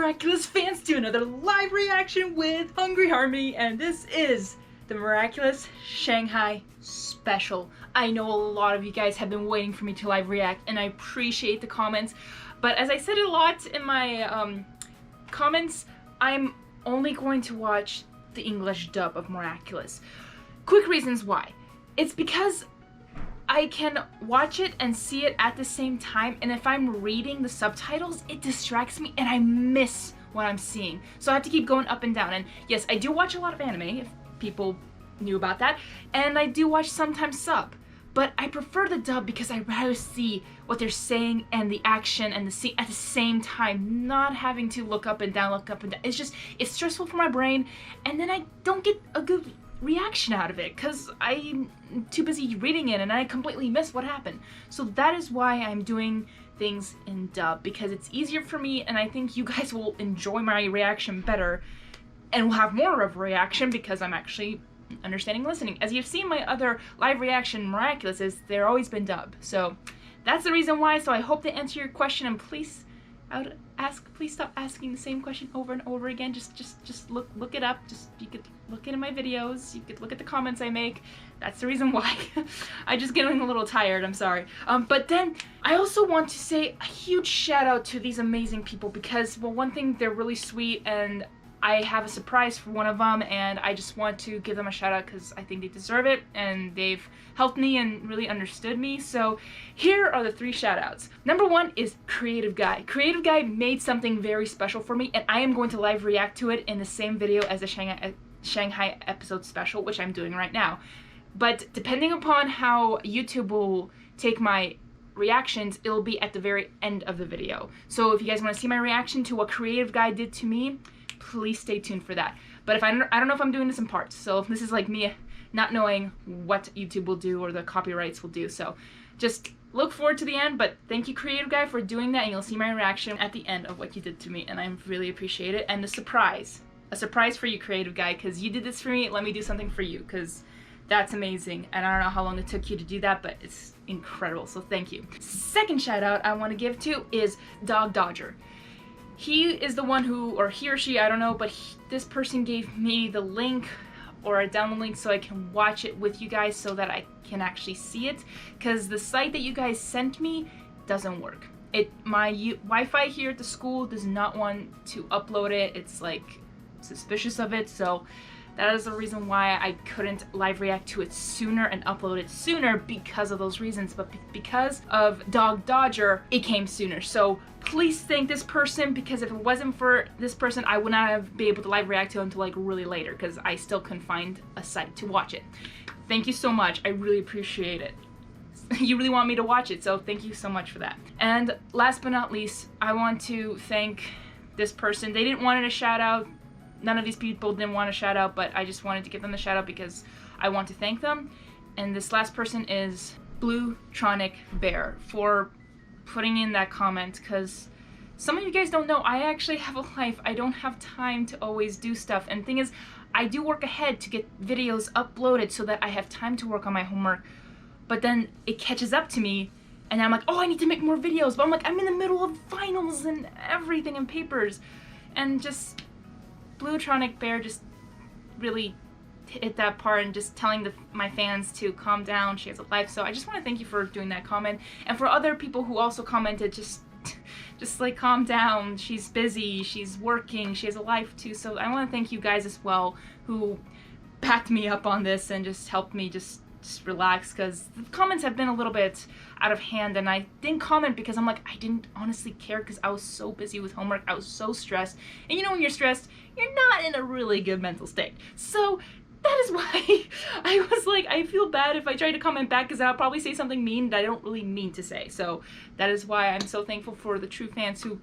Miraculous fans to another live reaction with Hungry Harmony, and this is the Miraculous Shanghai Special. I know a lot of you guys have been waiting for me to live react, and I appreciate the comments, but as I said a lot in my comments, I'm only going to watch the English dub of Miraculous. Quick reasons why. It's because I can watch it and see it at the same time, and if I'm reading the subtitles, it distracts me and I miss what I'm seeing. So I have to keep going up and down. And yes, I do watch a lot of anime, if people knew about that, and I do watch sometimes sub. But I prefer the dub because I rather see what they're saying and the action and the scene at the same time, not having to look up and down, look up and down. It's stressful for my brain, and then I don't get a good reaction out of it because I'm too busy reading it and I completely miss what happened. So that is why I'm doing things in dub, because it's easier for me, and I think you guys will enjoy my reaction better and will have more of a reaction because I'm actually understanding listening. As you've seen my other live reaction Miraculous, they're always been dubbed. So that's the reason why. So I hope to answer your question, and please stop asking the same question over and over again. Just look it up. You could look into my videos, you could look at the comments I make. That's the reason why. I just getting a little tired, I'm sorry. But then I also want to say a huge shout out to these amazing people because, well, one thing, they're really sweet, and I have a surprise for one of them, and I just want to give them a shout out because I think they deserve it, and they've helped me and really understood me. So here are the 3 shout outs. Number 1 is Creative Guy. Creative Guy made something very special for me, and I am going to live react to it in the same video as the Shanghai episode special, which I'm doing right now. But depending upon how YouTube will take my reactions, it'll be at the very end of the video. So if you guys want to see my reaction to what Creative Guy did to me, please stay tuned for that. But if I don't know if I'm doing this in parts, so if this is like me not knowing what YouTube will do or the copyrights will do, so just look forward to the end. But thank you, Creative Guy, for doing that, and you'll see my reaction at the end of what you did to me, and I really appreciate it. And a surprise for you, Creative Guy, because you did this for me. Let me do something for you, because that's amazing, and I don't know how long it took you to do that, but it's incredible, so thank you. Second shout out I want to give to is Dog Dodger. He is the one who, or he or she, I don't know, but this person gave me the link or a download link so I can watch it with you guys so that I can actually see it, because the site that you guys sent me doesn't work. My Wi-Fi here at the school does not want to upload it. It's like suspicious of it, so that is the reason why I couldn't live react to it sooner and upload it sooner, because of those reasons. But because of Dog Dodger, it came sooner. So please thank this person, because if it wasn't for this person, I would not have been able to live react to it until like really later, because I still couldn't find a site to watch it. Thank you so much. I really appreciate it. You really want me to watch it, so thank you so much for that. And last but not least, I want to thank this person. They didn't want a shout out. None of these people didn't want a shout out, but I just wanted to give them the shout out because I want to thank them. And this last person is Bluetronic Bear for putting in that comment, because some of you guys don't know, I actually have a life. I don't have time to always do stuff. And the thing is, I do work ahead to get videos uploaded so that I have time to work on my homework. But then it catches up to me, and I'm like, oh, I need to make more videos. But I'm like, I'm in the middle of finals and everything and papers. And just Bluetronic Bear just really hit that part, and just telling my fans to calm down. She has a life. So I just want to thank you for doing that comment, and for other people who also commented, just like, calm down. She's busy, she's working, she has a life too. So I want to thank you guys as well who backed me up on this and just helped me just relax, because the comments have been a little bit out of hand, and I didn't comment because I'm like, I didn't honestly care, because I was so busy with homework. I was so stressed, and you know when you're stressed, you're not in a really good mental state. So that is why I was like, I feel bad if I try to comment back, because I'll probably say something mean that I don't really mean to say. So that is why I'm so thankful for the true fans who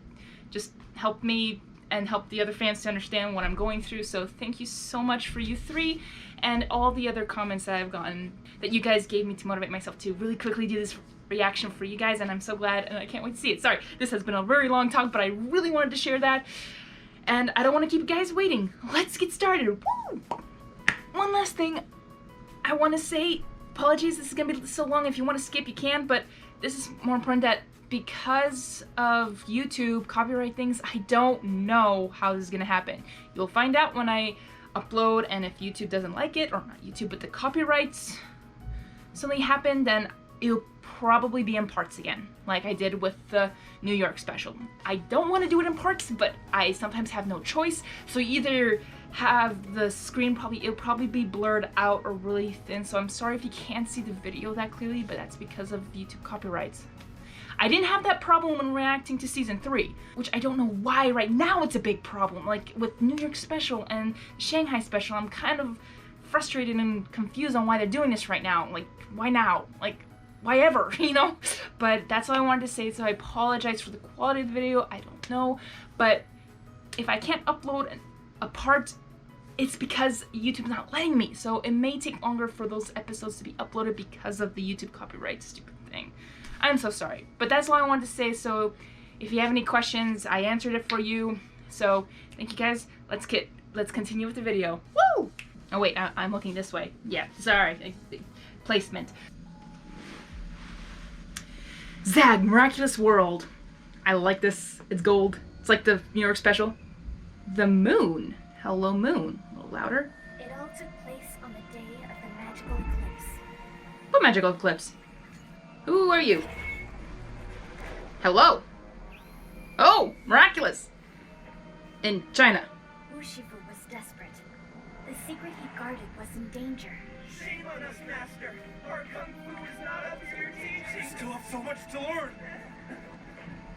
just helped me and help the other fans to understand what I'm going through. So thank you so much for you 3, and all the other comments that I've gotten that you guys gave me to motivate myself to really quickly do this reaction for you guys, and I'm so glad, and I can't wait to see it. Sorry, this has been a very long talk, but I really wanted to share that, and I don't want to keep you guys waiting. Let's get started. Woo! One last thing I want to say, apologies, this is gonna be so long. If you want to skip, you can, but this is more important, that because of YouTube copyright things, I don't know how this is gonna happen. You'll find out when I upload, and if YouTube doesn't like it, or not YouTube, but the copyrights suddenly happen, then it'll probably be in parts again, like I did with the New York special. I don't want to do it in parts, but I sometimes have no choice. So either have the screen it'll probably be blurred out or really thin. So I'm sorry if you can't see the video that clearly, but that's because of YouTube copyrights. I didn't have that problem when reacting to season 3, which I don't know why right now it's a big problem. Like with New York special and Shanghai special, I'm kind of frustrated and confused on why they're doing this right now. Like, why now? Like, why ever, you know? But that's all I wanted to say, so I apologize for the quality of the video. I don't know, but if I can't upload a part, it's because YouTube's not letting me. So it may take longer for those episodes to be uploaded because of the YouTube copyright stupid thing. I'm so sorry, but that's all I wanted to say. So if you have any questions, I answered it for you. So thank you guys. Let's continue with the video. Woo! Oh wait, I'm looking this way. Yeah, sorry. Placement. Zag, Miraculous World. I like this. It's gold. It's like the New York special. The moon. Hello, moon. A little louder. It all took place on the day of the magical eclipse. What magical eclipse? Who are you? Hello. Oh, Miraculous. In China. Wu Shifu was desperate. The secret he guarded was in danger. Shame on us, Master. Our kung fu is not up to your teaching. We still have so much to learn.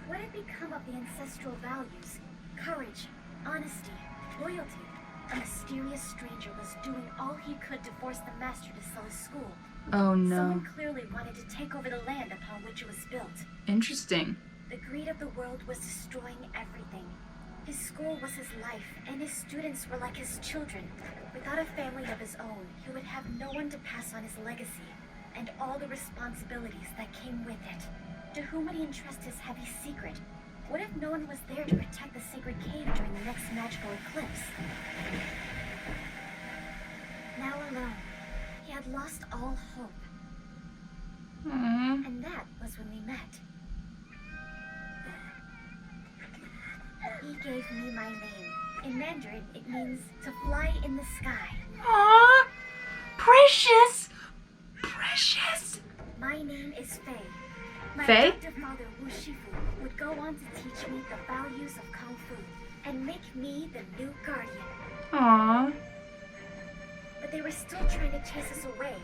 What had become of the ancestral values? Courage, honesty, loyalty. A mysterious stranger was doing all he could to force the master to sell his school. Oh no. Someone clearly wanted to take over the land upon which it was built. Interesting. The greed of the world was destroying everything. His school was his life, and his students were like his children. Without a family of his own, he would have no one to pass on his legacy, and all the responsibilities that came with it. To whom would he entrust his heavy secret? What if no one was there to protect the sacred cave during the next magical eclipse? Now alone, he had lost all hope. Aww. And that was when we met. He gave me my name. In Mandarin, it means to fly in the sky. Aww. Precious. Precious. My name is Fei. My Fei? adoptive father, Wu Shifu, would go on to teach me the values of Kung Fu and make me the new guardian. Aww. But they were still trying to chase us away.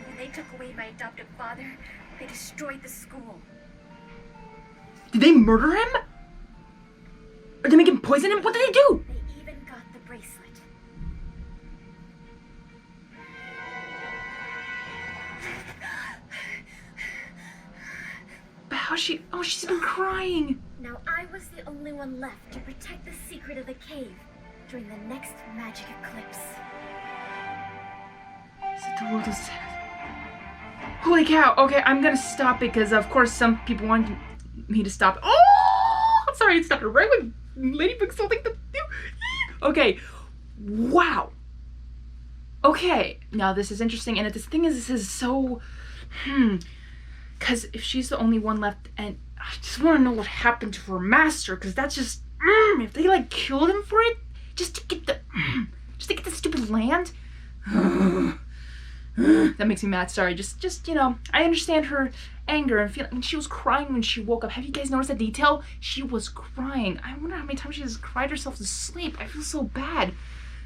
When they took away my adoptive father, they destroyed the school. Did they murder him? Or did they make him poison him? What did they do? They even got the bracelet. But how's she? Oh, she's been crying. Now I was the only one left to protect the secret of the cave during the next magic eclipse. So the world is... Holy cow. Okay, I'm gonna stop because of course some people want me to stop. Oh! Sorry, it stopped right when Ladybug something to do. Okay. Wow. Okay. Now this is interesting, and this thing is, this is so... Because if she's the only one left, and I just want to know what happened to her master, because that's just... if they like killed him for it, just to get the... just to get the stupid land. That makes me mad. Sorry, just you know, I understand her anger and feeling. I mean, she was crying when she woke up. Have you guys noticed that detail? She was crying. I wonder how many times she just cried herself to sleep. I feel so bad.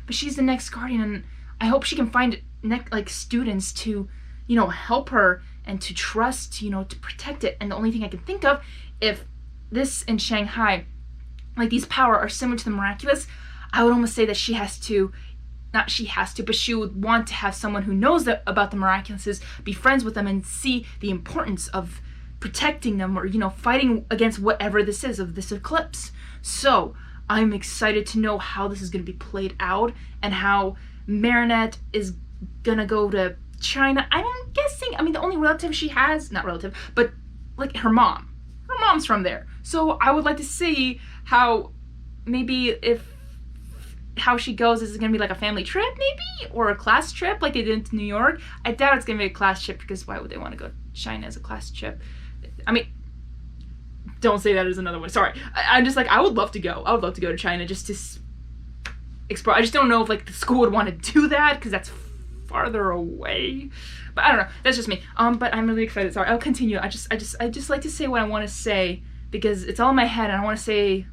But she's the next guardian, and I hope she can find like students to, you know, help her and to trust, you know, to protect it. And the only thing I can think of, if this in Shanghai, like these power are similar to the Miraculous, I would almost say that she has to. Not she has to, but she would want to have someone who knows about the Miraculouses be friends with them and see the importance of protecting them, or, you know, fighting against whatever this is of this eclipse. So I'm excited to know how this is going to be played out and how Marinette is going to go to China. I'm guessing, I mean, the only relative she has, not relative, but like her mom. Her mom's from there. So I would like to see how maybe how she goes. Is it gonna be like a family trip maybe, or a class trip like they did to New York? I doubt it's gonna be a class trip, because why would they want to go to China as a class trip? I mean, don't say that as another one. Sorry. I'm just like, I would love to go. I would love to go to China just to explore. I just don't know if like the school would want to do that because that's farther away. But I don't know. That's just me. But I'm really excited. Sorry. I'll continue. I just like to say what I want to say because it's all in my head and I want to say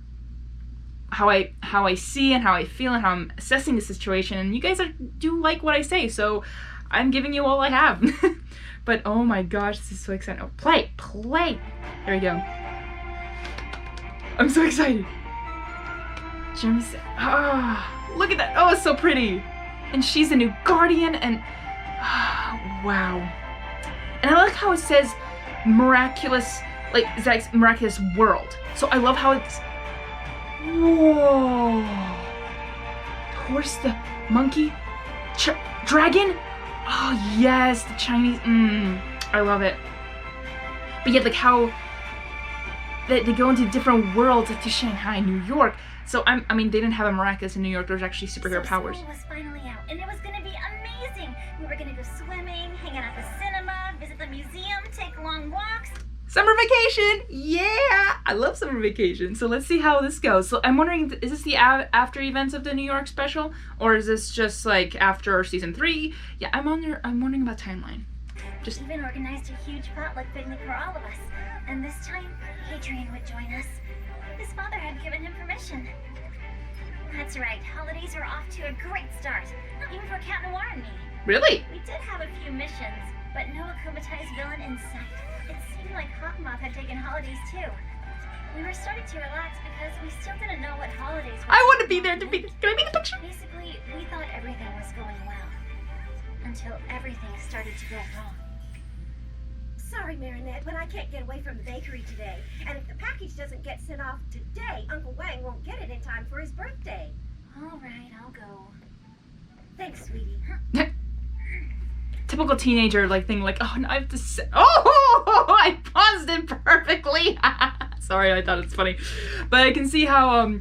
how I see and how I feel and how I'm assessing the situation, and you guys do like what I say, so I'm giving you all I have. But oh my gosh, this is so exciting. Oh, play! There we go. I'm so excited. Look at that. Oh, it's so pretty. And she's a new guardian, and wow. And I like how it says miraculous, like it's like miraculous world. So I love how it's whoa. Horse, the monkey, dragon. Oh yes, the Chinese. I love it. But yet, like how they go into different worlds, like to Shanghai, New York. So I mean, they didn't have a miraculous in New York. There was actually superhero powers. School was finally out, and it was gonna be amazing. We were gonna go swimming, hang out at the cinema, visit the museum, take long walks. Summer vacation! Yeah! I love summer vacation. So let's see how this goes. So I'm wondering, is this the after events of the New York special? Or is this just like after season 3? Yeah, I'm wondering about timeline. Just even organized a huge potluck picnic for all of us. And this time, Adrian would join us. His father had given him permission. That's right, holidays are off to a great start. Even for Cat Noir and me. Really? We did have a few missions, but no akumatized villain in sight. It seemed like Hawkmoth had taken holidays too. We were starting to relax because we still didn't know what holidays were. I want to be there to be. Can I be in the picture? Basically, we thought everything was going well. Until everything started to go wrong. Sorry, Marinette, but I can't get away from the bakery today. And if the package doesn't get sent off today, Uncle Wang won't get it in time for his birthday. All right, I'll go. Thanks, sweetie. Typical teenager like thing, like, oh, no, I have to say, oh, I paused it perfectly. Sorry, I thought it's funny, but I can see how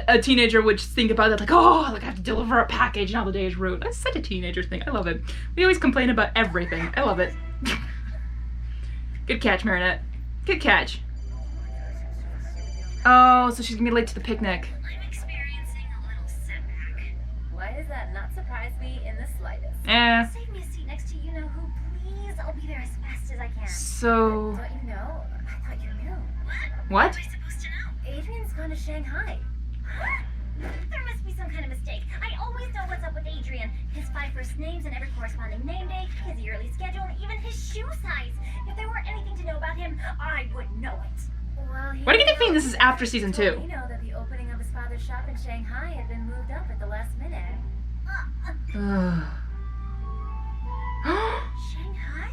a teenager would think about that, like, oh, like I have to deliver a package, now the day is ruined. That's such a teenager thing. I love it. We always complain about everything. I love it. Good catch, Marinette. Good catch. Oh, so she's gonna be late to the picnic. I'm experiencing a little setback. Why does that not surprise me in the slightest? Save me a seat next to you-know-who, please. I'll be there as fast as I can. So... Don't you know? I thought you knew. What? What? What am I supposed to know? Adrian's gone to Shanghai. There must be some kind of mistake. I always know what's up with Adrian. His 5 first names and every corresponding name day, his yearly schedule, and even his shoe size. If there were anything to know about him, I would know it. Well, Why do you get the feeling this is after season 2? You know that the opening of his father's shop in Shanghai had been moved up at the last minute. Shanghai?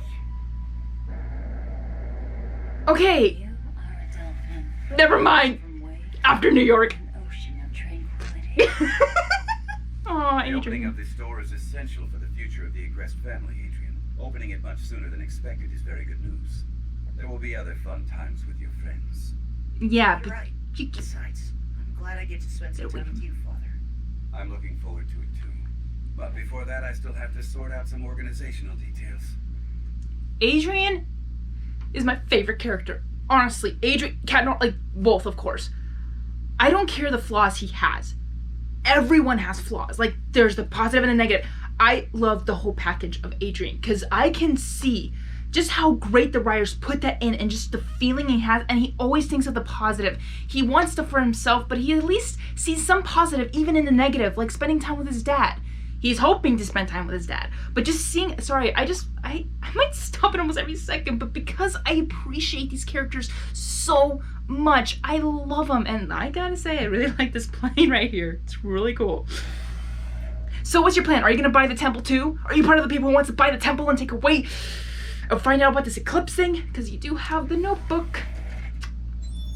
Okay, You are a dolphin. never mind. From way After New York. an ocean of tranquility. Aw, The opening Adrian. of this store is essential for the future of the Agrest family, Adrian. Opening it much sooner than expected is very good news. There will be other fun times with your friends. Yeah, You're but right. you, Besides, I'm glad I get to spend some time with you, Father. I'm looking forward to it too. But before that, I still have to sort out some organizational details. Adrian is my favorite character. Honestly, Adrian, like both, of course. I don't care the flaws he has. Everyone has flaws. Like, there's the positive and the negative. I love the whole package of Adrian because I can see just how great the writers put that in and just the feeling he has, and he always thinks of the positive. He wants stuff for himself, but he at least sees some positive even in the negative, like spending time with his dad. He's hoping to spend time with his dad, but just seeing, sorry, I might stop it almost every second, but because I appreciate these characters so much, I love them, and I gotta say, I really like this plane right here. It's really cool. So what's your plan? Are you gonna buy the temple too? Are you part of the people who wants to buy the temple and take away, or find out about this eclipse thing? Because you do have the notebook.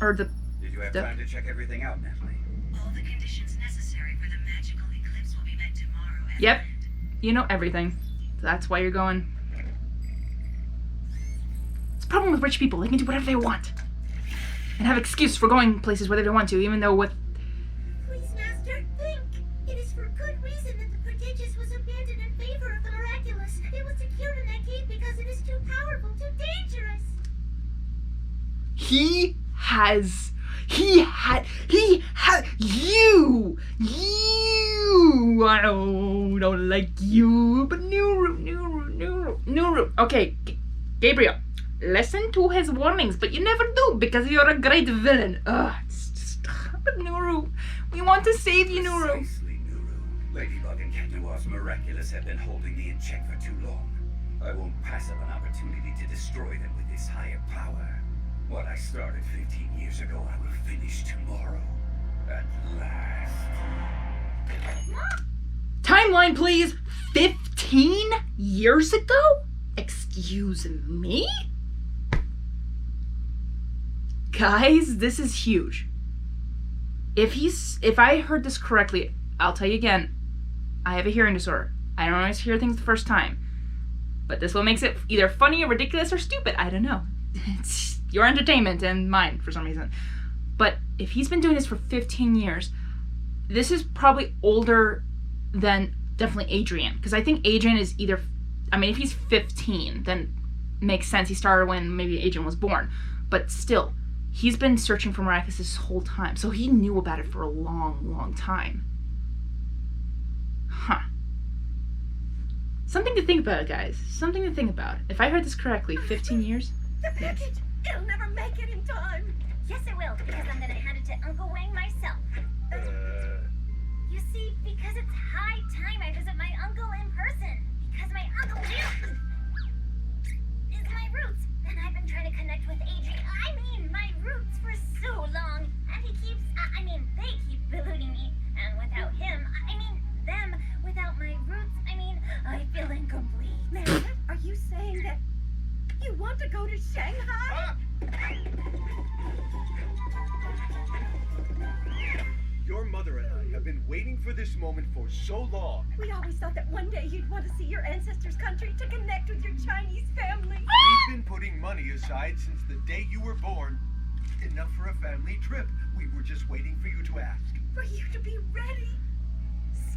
Or the... Did you have time to check everything out, Natalie? All the conditions necessary for the magical eclipse will be met tomorrow. Yep. You know everything. That's why you're going. It's a problem with rich people. They can do whatever they want. And have excuse for going places where they don't want to, even though with... Please, Master, think. It is for good reason that the prodigious was abandoned in favor of the miraculous. It was secured in that cave because it is too powerful, too dangerous. he had you, I don't like you, but new route. Okay, Gabriel, listen to his warnings, but you never do because you're a great villain. It's just, but Nuru, we want to save you, Nuru. Precisely, Nuru. Ladybug and Cat Noir's Miraculous have been holding me in check for too long. I won't pass up an opportunity to destroy them with this higher power. What I started 15 years ago, I will finish tomorrow. At last. Timeline, please. 15 years ago? Excuse me? Guys, this is huge. If I heard this correctly, I'll tell you again, I have a hearing disorder. I don't always hear things the first time. But this one makes it either funny or ridiculous or stupid. I don't know. It's your entertainment and mine for some reason. But if he's been doing this for 15 years, this is probably older than definitely Adrian. Because I think Adrian is either, I mean, if he's 15, then makes sense. He started when maybe Adrian was born. But still, he's been searching for Miraculous this whole time. So he knew about it for a long, long time. Huh. Something to think about, guys. Something to think about. If I heard this correctly, 15 years? The package! It'll never make it in time! Yes, it will, because I'm gonna hand it to Uncle Wang myself. You see, because it's high time I visit my uncle in person. Because my uncle is my roots. And I've been trying to connect with Adrian. I mean, my roots for so long. And he keeps, they keep eluding me. And without him, them, without my roots, I feel incomplete. Meredith, are you saying that you want to go to Shanghai? Your mother and I have been waiting for this moment for so long. We always thought that one day you'd want to see your ancestors' country to connect with your Chinese family. We've been putting money aside since the day you were born. Enough for a family trip. We were just waiting for you to ask. For you to be ready.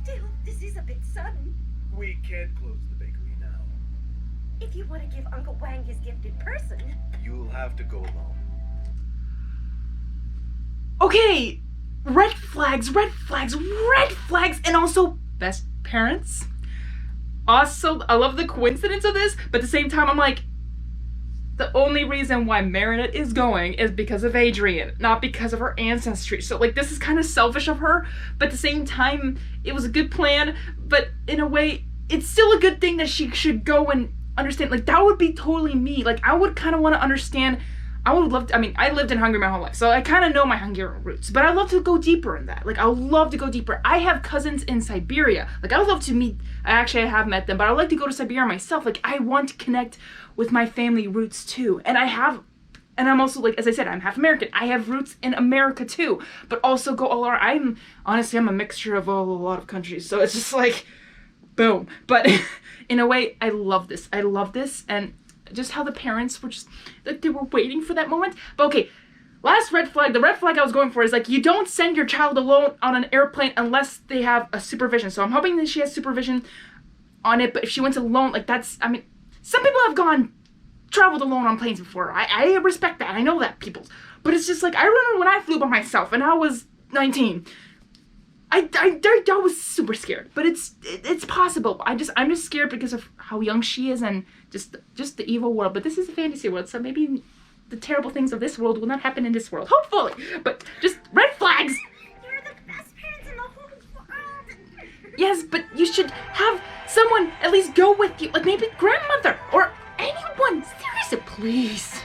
Still, this is a bit sudden. We can't close the bakery now. If you want to give Uncle Wang his gift in person. You'll have to go alone. Okay, red flags, and also best parents. Also, I love the coincidence of this, but at the same time, I'm like, the only reason why Marinette is going is because of Adrian, not because of her ancestry. So, like, this is kind of selfish of her, but at the same time, it was a good plan, but in a way, it's still a good thing that she should go and understand. Like, that would be totally me. Like, I would kind of want to understand. I would love to, I lived in Hungary my whole life, so I kind of know my Hungarian roots, but I'd love to go deeper in that. Like, I would love to go deeper. I have cousins in Siberia. Like, I would love to meet, I have met them, but I'd like to go to Siberia myself. Like, I want to connect with my family roots too. And I'm also, like, as I said, I'm half American. I have roots in America too, but also go all around. I'm a mixture of a lot of countries, so it's just like, boom. But in a way, I love this. And just how the parents were just, like, they were waiting for that moment. But okay, last red flag, the red flag I was going for is, like, you don't send your child alone on an airplane unless they have a supervision. So I'm hoping that she has supervision on it, but if she went alone, like, some people have traveled alone on planes before. I respect that. I know that, people. But it's just like, I remember when I flew by myself and I was 19. I was super scared, but it's possible. I'm just scared because of how young she is and just the evil world. But this is a fantasy world, so maybe the terrible things of this world will not happen in this world. Hopefully, but just red flags. You're the best parents in the whole world. Yes, but you should have someone at least go with you, like maybe grandmother or anyone. Seriously, please.